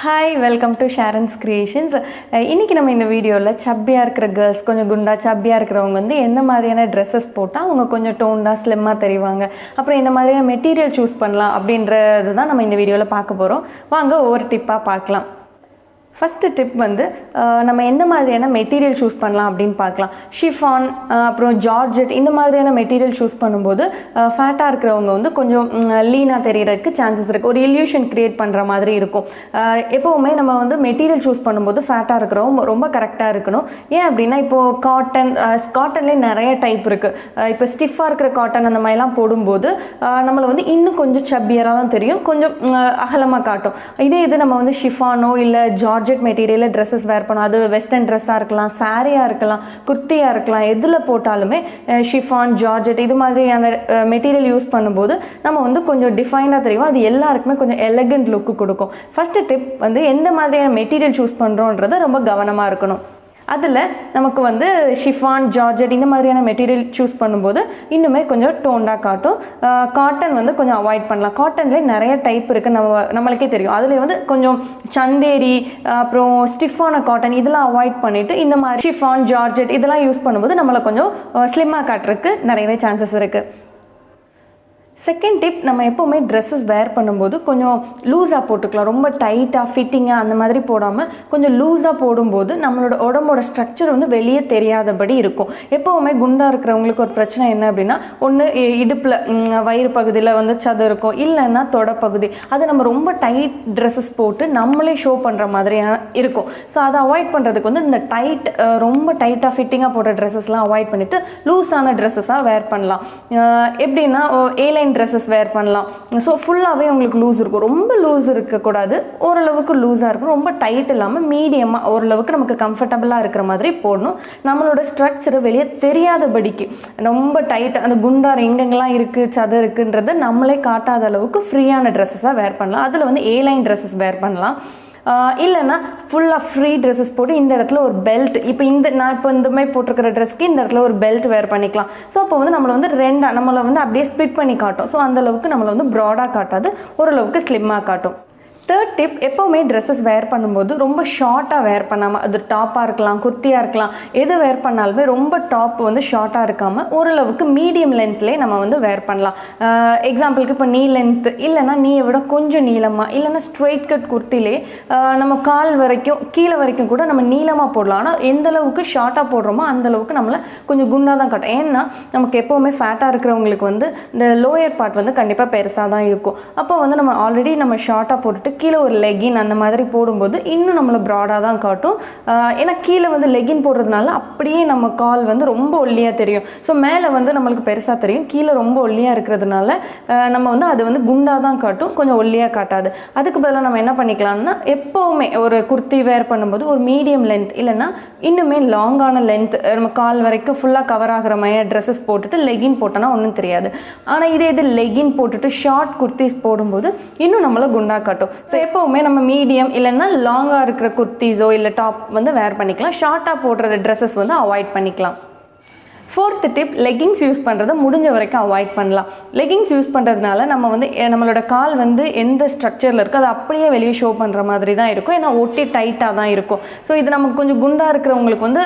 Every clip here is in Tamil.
Hi, welcome to Sharan's Creations. இன்னைக்கு நம்ம இந்த வீடியோல சப்பியா இருக்கிற girls கொஞ்சம் குண்டா சப்பியா இருக்கிறவங்க வந்து எந்த மாதிரியான dresses போட்டா அவங்க கொஞ்சம் டோன்டா ஸ்லிம்மா தெரிவாங்க. அப்புறம் இந்த மாதிரியான மெட்டீரியல் சூஸ் பண்ணலாம் அப்படின்றது தான் நம்ம இந்த வீடியோல பார்க்க போறோம். வாங்க ஒவ்வொரு டிப்பா பார்க்கலாம். ஃபர்ஸ்ட் டிப் வந்து நம்ம எந்த மாதிரியான மெட்டீரியல் சூஸ் பண்ணலாம் அப்படின்னு பார்க்கலாம். ஷிஃபான் அப்புறம் ஜார்ஜெட் இந்த மாதிரியான மெட்டீரியல் சூஸ் பண்ணும்போது ஃபேட்டாக இருக்கிறவங்க வந்து கொஞ்சம் லீனாக தெரியறதுக்கு சான்சஸ் இருக்குது. ஒரு இல்யூஷன் க்ரியேட் பண்ணுற மாதிரி இருக்கும். எப்போவுமே நம்ம வந்து மெட்டீரியல் சூஸ் பண்ணும்போது ஃபேட்டாக இருக்கிறவங்க ரொம்ப கரெக்டாக இருக்கணும். ஏன் அப்படின்னா இப்போது காட்டன்லேயே நிறைய டைப் இருக்குது. இப்போ ஸ்டிஃபாக இருக்கிற காட்டன் அந்த மாதிரிலாம் போடும்போது நம்மளை வந்து இன்னும் கொஞ்சம் சப்பியராக தான் தெரியும், கொஞ்சம் அகலமாக காட்டும். இது நம்ம வந்து ஷிஃபானோ இல்லை ஜார்ஜெட் மெட்டீரியலில் ட்ரெஸ்ஸஸ் வேர் பண்ணோம். அது வெஸ்டர்ன் ட்ரெஸ்ஸாக இருக்கலாம், சாரியாக இருக்கலாம், குர்த்தியாக இருக்கலாம், எதில் போட்டாலுமே ஷிஃபான் ஜார்ஜெட் இது மாதிரியான மெட்டீரியல் யூஸ் பண்ணும்போது நம்ம வந்து கொஞ்சம் டிஃபைனாக தெரியும். அது எல்லாருக்குமே கொஞ்சம் எலகண்ட் லுக்கு கொடுக்கும். ஃபஸ்ட்டு டிப் வந்து எந்த மாதிரியான மெட்டீரியல் சூஸ் பண்ணுறோன்றதை ரொம்ப கவனமாக இருக்கணும். அதில் நமக்கு வந்து ஷிஃபான் ஜார்ஜெட் இந்த மாதிரியான மெட்டீரியல் சூஸ் பண்ணும்போது இன்னுமே கொஞ்சம் டோண்டாக காட்டும். காட்டன் வந்து கொஞ்சம் அவாய்ட் பண்ணலாம். காட்டன்லேயே நிறைய டைப் இருக்குது, நம்மளுக்கே தெரியும். அதில் வந்து கொஞ்சம் சந்தேரி அப்புறம் ஸ்டிஃபான காட்டன் இதெல்லாம் அவாய்ட் பண்ணிவிட்டு இந்த மாதிரி ஷிஃபான் ஜார்ஜெட் இதெல்லாம் யூஸ் பண்ணும்போது நம்மளை கொஞ்சம் ஸ்லிம்மாக காட்டுறதுக்கு நிறையவே சான்சஸ் இருக்குது. செகண்ட் டிப், நம்ம எப்போவுமே ட்ரெஸ்ஸஸ் வேர் பண்ணும்போது கொஞ்சம் லூஸாக போட்டுக்கலாம். ரொம்ப டைட்டாக ஃபிட்டிங்காக அந்த மாதிரி போடாமல் கொஞ்சம் லூஸாக போடும்போது நம்மளோட உடம்போட ஸ்ட்ரக்சர் வந்து வெளியே தெரியாதபடி இருக்கும். எப்போவுமே குண்டாக இருக்கிறவங்களுக்கு ஒரு பிரச்சனை என்ன அப்படின்னா, ஒன்று இடுப்பில் வயிறு பகுதியில் வந்து சதை இருக்கும், இல்லைன்னா தொடப்பகுதி. அது நம்ம ரொம்ப டைட் ட்ரெஸ்ஸஸ் போட்டு நம்மளே ஷோ பண்ணுற மாதிரியான இருக்கும். ஸோ அதை அவாய்ட் பண்ணுறதுக்கு வந்து இந்த ரொம்ப டைட்டாக ஃபிட்டிங்காக போடுற ட்ரெஸ்ஸஸ்லாம் அவாய்ட் பண்ணிவிட்டு லூஸான ட்ரெஸ்ஸஸாக வேர் பண்ணலாம். எப்படின்னா ஏலைன் ட்ரெஸ்ஸஸ் வேர் பண்ணலாம். ஸோ ஃபுல்லாகவே உங்களுக்கு லூஸ் இருக்கும். ரொம்ப லூஸ் இருக்கக்கூடாது, ஓரளவுக்கு லூஸாக இருக்கும். ரொம்ப டைட் இல்லாமல் மீடியமாக ஓரளவுக்கு நமக்கு கம்ஃபர்டபுளாக இருக்கிற மாதிரி போடணும். நம்மளோட ஸ்ட்ரக்சரை வெளியே தெரியாதபடிக்கு ரொம்ப டைட் அந்த குண்டார் எங்கெங்கெல்லாம் இருக்குது சதை இருக்குன்றதை நம்மளே காட்டாத அளவுக்கு ஃப்ரீயான ட்ரெஸ்ஸஸாக வேர் பண்ணலாம். அதில் வந்து ஏலைன் ட்ரெஸ்ஸஸ் வேர் பண்ணலாம். இல்லைன்னா ஃபுல்லாக ஃப்ரீ ட்ரெஸ்ஸஸ் போட்டு இந்த இடத்துல ஒரு பெல்ட், இப்போ நான் இப்போ இந்த மாதிரி போட்டிருக்கிற ட்ரெஸ்க்கு இந்த இடத்துல ஒரு பெல்ட் வேர் பண்ணிக்கலாம். ஸோ அப்போ வந்து நம்மளை வந்து நம்மளை வந்து அப்படியே ஸ்ப்ளிட் பண்ணி காட்டும். ஸோ அந்தளவுக்கு நம்மளை வந்து ப்ராடாக காட்டாது, ஓரளவுக்கு ஸ்லிம்மாக காட்டும். தேர்ட் டிப், எப்போவுமே ட்ரெஸ்ஸஸ் வேர் பண்ணும்போது ரொம்ப ஷார்ட்டாக வேர் பண்ணாமல், அது டாப்பாக இருக்கலாம் குர்த்தியாக இருக்கலாம், எது வேர் பண்ணாலுமே ரொம்ப டாப் வந்து ஷார்ட்டாக இருக்காமல் ஓரளவுக்கு மீடியம் லென்த்லேயே நம்ம வந்து வேர் பண்ணலாம். எக்ஸாம்பிளுக்கு இப்போ நீ லென்த்து இல்லைனா நீயை விட கொஞ்சம் நீளமாக, இல்லைனா ஸ்ட்ரெயிட் கட் குர்த்திலே நம்ம கால் வரைக்கும் கீழே வரைக்கும் கூட நம்ம நீளமாக போடலாம். ஆனால் எந்தளவுக்கு ஷார்ட்டாக போடுறோமோ அந்தளவுக்கு நம்மளை கொஞ்சம் குண்டாக தான் காட்டும். ஏன்னா நமக்கு எப்போவுமே ஃபேட்டாக இருக்கிறவங்களுக்கு வந்து இந்த லோயர் பார்ட் வந்து கண்டிப்பாக பெருசாக தான் இருக்கும். அப்போ வந்து நம்ம ஆல்ரெடி நம்ம ஷார்ட்டாக போட்டுட்டு கீழே ஒரு லெகின் அந்த மாதிரி போடும்போது இன்னும் நம்மளை ப்ராடாக தான் காட்டும். ஏன்னா கீழே வந்து லெகின் போடுறதுனால அப்படியே நம்ம கால் வந்து ரொம்ப ஒல்லியாக தெரியும். ஸோ மேலே வந்து நம்மளுக்கு பெருசாக தெரியும், கீழே ரொம்ப ஒல்லியாக இருக்கிறதுனால நம்ம வந்து அது வந்து குண்டாக தான் காட்டும், கொஞ்சம் ஒல்லியாக காட்டாது. அதுக்கு பதிலாக நம்ம என்ன பண்ணிக்கலாம்னா, எப்போவுமே ஒரு குர்த்தி வேர் பண்ணும்போது ஒரு மீடியம் லென்த் இல்லைன்னா இன்னுமே லாங்கான லென்த் நம்ம கால் வரைக்கும் ஃபுல்லாக கவர் ஆகிற மாதிரி ட்ரெஸ்ஸஸ் போட்டுட்டு லெகின் போட்டோன்னா ஒன்றும் தெரியாது. ஆனால் இது லெகின் போட்டுட்டு ஷார்ட் குர்த்திஸ் போடும்போது இன்னும் நம்மளை குண்டாக காட்டும். ஸோ எப்போவுமே நம்ம மீடியம் இல்லைன்னா லாங்காக இருக்கிற குர்த்திஸோ இல்லை டாப் வந்து வேர் பண்ணிக்கலாம். ஷார்ட்டாக போடுற ட்ரெஸ்ஸஸ் வந்து அவாய்ட் பண்ணிக்கலாம். ஃபோர்த்து டிப், லெகிங்ஸ் யூஸ் பண்ணுறதை முடிஞ்ச வரைக்கும் அவாய்ட் பண்ணலாம். லெகிங்ஸ் யூஸ் பண்ணுறதுனால நம்ம வந்து நம்மளோட கால் வந்து எந்த ஸ்ட்ரக்சரில் இருக்கோ அதை அப்படியே வெளியே ஷோ பண்ணுற மாதிரி தான் இருக்கும். ஏன்னா ஒட்டி டைட்டாக தான் இருக்கும். ஸோ இது நமக்கு கொஞ்சம் குண்டாக இருக்கிறவங்களுக்கு வந்து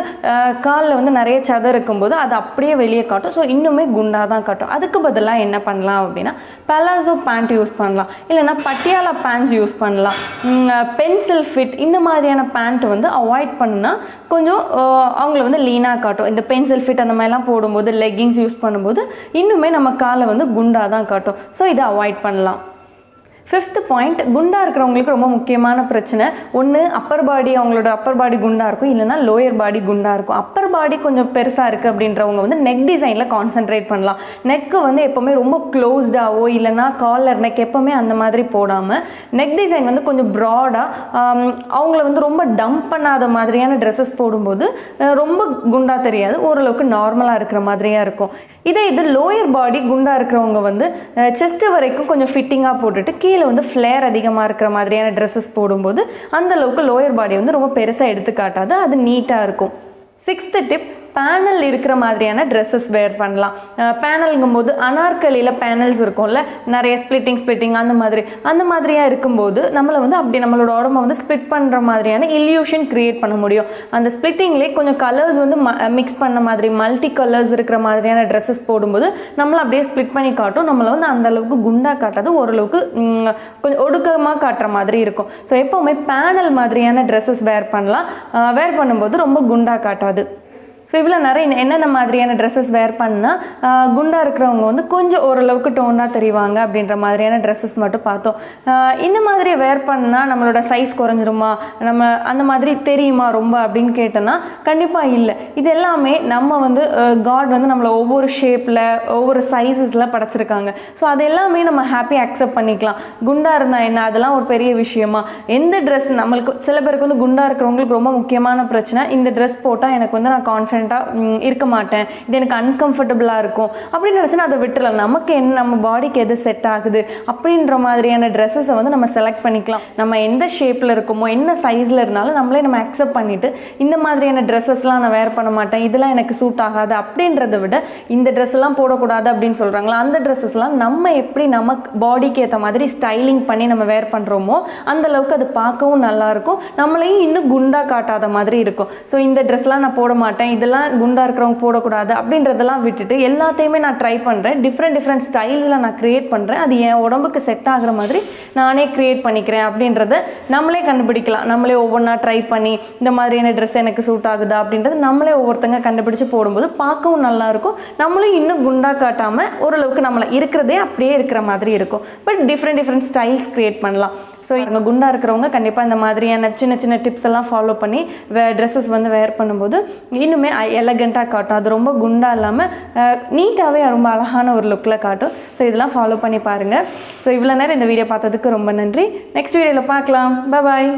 காலில் வந்து நிறைய சதை இருக்கும்போது அது அப்படியே வெளியே காட்டும். ஸோ இன்னுமே குண்டாக தான் காட்டும். அதுக்கு பதிலாக என்ன பண்ணலாம் அப்படின்னா, பலாசோ பேண்ட் யூஸ் பண்ணலாம், இல்லைனா பட்டியாலா பேண்ட்ஸ் யூஸ் பண்ணலாம். பென்சில் ஃபிட் இந்த மாதிரியான பேண்ட் வந்து அவாய்ட் பண்ணுனா கொஞ்சம் அவங்கள வந்து லீனாக காட்டும். இந்த பென்சில் ஃபிட் அந்த மாதிரிலாம் போடும்போது லெகிங்ஸ் யூஸ் பண்ணும்போது இன்னுமே நம்ம காலை வந்து குண்டாக தான் காட்டும். ஸோ இதை அவாய்ட் பண்ணலாம். ஃபிஃப்த் பாயிண்ட், குண்டாக இருக்கிறவங்களுக்கு ரொம்ப முக்கியமான பிரச்சனை ஒன்று அவங்களோட அப்பர் பாடி குண்டாக இருக்கும், இல்லைனா லோயர் பாடி குண்டாக இருக்கும். அப்பர் பாடி கொஞ்சம் பெருசாக இருக்குது அப்படின்றவங்க வந்து நெக் டிசைனில் கான்சென்ட்ரேட் பண்ணலாம். நெக்கு வந்து எப்போவுமே ரொம்ப க்ளோஸ்டாகவோ இல்லைனா காலர் நெக் எப்போவுமே அந்த மாதிரி போடாமல் நெக் டிசைன் வந்து கொஞ்சம் ப்ராடாக அவங்கள வந்து ரொம்ப டம்ப் பண்ணாத மாதிரியான ட்ரெஸ்ஸஸ் போடும்போது ரொம்ப குண்டாக தெரியாது, ஓரளவுக்கு நார்மலாக இருக்கிற மாதிரியாக இருக்கும். இது லோயர் பாடி குண்டாக இருக்கிறவங்க வந்து செஸ்ட்டு வரைக்கும் கொஞ்சம் ஃபிட்டிங்காக போட்டுட்டு கீழே வந்து ஃப்ளேர் அதிகமாக இருக்கிற மாதிரியான ட்ரெஸ்ஸஸ் போடும்போது அந்தளவுக்கு லோயர் பாடி வந்து ரொம்ப பெருசாக எடுத்து காட்டாது, அது நீட்டாக இருக்கும். சிக்ஸ்த்து டிப், பேனல் இருக்கிற மாதிரியான ட்ரெஸ்ஸஸ் வேர் பண்ணலாம். பேனல்ங்கும் போது அனார்கலியில் பேனல்ஸ் இருக்கும்ல, நிறைய ஸ்பிளிட்டிங் அந்த மாதிரியாக இருக்கும்போது நம்மளை வந்து அப்படி நம்மளோட உடம்பை வந்து ஸ்ப்ளிட் பண்ணுற மாதிரியான இல்யூஷன் கிரியேட் பண்ண முடியும். அந்த ஸ்பிளிட்டிங்லேயே கொஞ்சம் கலர்ஸ் வந்து மிக்ஸ் பண்ண மாதிரி மல்டி கலர்ஸ் இருக்கிற மாதிரியான ட்ரெஸ்ஸஸ் போடும்போது நம்மளை அப்படியே ஸ்ப்ளிட் பண்ணி காட்டும். நம்மளை வந்து அந்த அளவுக்கு குண்டாக காட்டாது, ஓரளவுக்கு கொஞ்சம் ஒடுக்கமாக காட்டுற மாதிரி இருக்கும். ஸோ எப்போவுமே பேனல் மாதிரியான ட்ரெஸ்ஸஸ் வேர் பண்ணலாம். வேர் பண்ணும்போது ரொம்ப குண்டாக காட்டாது. ஸோ இவ்வளோ நிறைய என்னென்ன மாதிரியான ட்ரெஸ்ஸஸ் வேர் பண்ணால் குண்டாக இருக்கிறவங்க வந்து கொஞ்சம் ஓரளவுக்கு டோனாக தெரிவாங்க அப்படின்ற மாதிரியான ட்ரெஸ்ஸஸ் மட்டும் பார்த்தோம். இந்த மாதிரி வேர் பண்ணால் நம்மளோட சைஸ் குறைஞ்சிருமா, நம்ம அந்த மாதிரி தெரியுமா ரொம்ப அப்படின்னு கேட்டோன்னா கண்டிப்பாக இல்லை. இது எல்லாமே நம்ம வந்து காட் வந்து நம்மளை ஒவ்வொரு ஷேப்பில் ஒவ்வொரு சைஸஸில் படைச்சிருக்காங்க. ஸோ அது எல்லாமே நம்ம ஹாப்பியாக அக்செப்ட் பண்ணிக்கலாம். குண்டாக இருந்தால் என்ன, அதெல்லாம் ஒரு பெரிய விஷயமா? எந்த ட்ரெஸ் நம்மளுக்கு சில பேருக்கு வந்து குண்டாக இருக்கிறவங்களுக்கு ரொம்ப முக்கியமான பிரச்சனை, இந்த ட்ரெஸ் போட்டால் எனக்கு வந்து நான் கான்ஃபிடென்ட் இருக்க மாட்டேன், இது எனக்கு அன்கம்ஃபர்டபுளாக இருக்கும் அப்படின்னு நினச்சினா அதை விட்டுலாம். நமக்கு என்ன, நம்ம பாடிக்கு எது செட் ஆகுது அப்படின்ற மாதிரியான ட்ரெஸ்ஸஸை வந்து நம்ம செலக்ட் பண்ணிக்கலாம். நம்ம எந்த ஷேப்பில் இருக்கோமோ என்ன சைஸில் இருந்தாலும் நம்மளே நம்ம அக்செப்ட் பண்ணிவிட்டு இந்த மாதிரியான ட்ரெஸ்ஸஸ்லாம் நான் வேர் பண்ண மாட்டேன், இதெல்லாம் எனக்கு சூட் ஆகாது அப்படின்றத விட இந்த ட்ரெஸ் எல்லாம் போடக்கூடாது அப்படின்னு சொல்கிறாங்களா, அந்த ட்ரெஸ்ஸஸ்லாம் நம்ம எப்படி நமக்கு பாடிக்கு ஏற்ற மாதிரி ஸ்டைலிங் பண்ணி நம்ம வேர் பண்ணுறோமோ அந்தளவுக்கு அது பார்க்கவும் நல்லாயிருக்கும், நம்மளையும் இன்னும் குண்டாக காட்டாத மாதிரி இருக்கும். ஸோ இந்த ட்ரெஸ்லாம் நான் போட மாட்டேன், இதெல்லாம் குண்டா இருக்கிறவங்க போடக்கூடாது அப்படின்றதெல்லாம் விட்டுட்டு எல்லாத்தையுமே நான் ட்ரை பண்ணுறேன். டிஃப்ரெண்ட் ஸ்டைல்ஸில் நான் க்ரியேட் பண்ணுறேன். அது என் உடம்புக்கு செட் ஆகிற மாதிரி நானே க்ரியேட் பண்ணிக்கிறேன் அப்படின்றத நம்மளே கண்டுபிடிக்கலாம். நம்மளே ஒவ்வொன்றா ட்ரை பண்ணி இந்த மாதிரியான ட்ரெஸ் எனக்கு சூட் ஆகுதா அப்படின்றது நம்மளே ஒவ்வொருத்தங்க கண்டுபிடிச்சு போடும்போது பார்க்கவும் நல்லாயிருக்கும். நம்மளும் இன்னும் குண்டா காட்டாமல் ஓரளவுக்கு நம்மளை இருக்கிறதே அப்படியே இருக்கிற மாதிரி இருக்கும். பட் டிஃப்ரெண்ட் ஸ்டைல்ஸ் க்ரியேட் பண்ணலாம். ஸோ இங்கே குண்டாக இருக்கிறவங்க கண்டிப்பாக இந்த மாதிரியான சின்ன டிப்ஸ் எல்லாம் ஃபாலோ பண்ணி ட்ரெஸ்ஸஸ் வந்து வேர் பண்ணும்போது இன்னுமே எலகண்ட்டாக காட்டும். அது ரொம்ப குண்டாக இல்லாமல் நீட்டாகவே ரொம்ப அழகான ஒரு லுக்கில் காட்டும். ஸோ இதெல்லாம் ஃபாலோ பண்ணி பாருங்கள். ஸோ இவ்வளோ நேரம் இந்த வீடியோ பார்த்ததுக்கு ரொம்ப நன்றி. நெக்ஸ்ட் வீடியோவில் பார்க்கலாம். பாய்.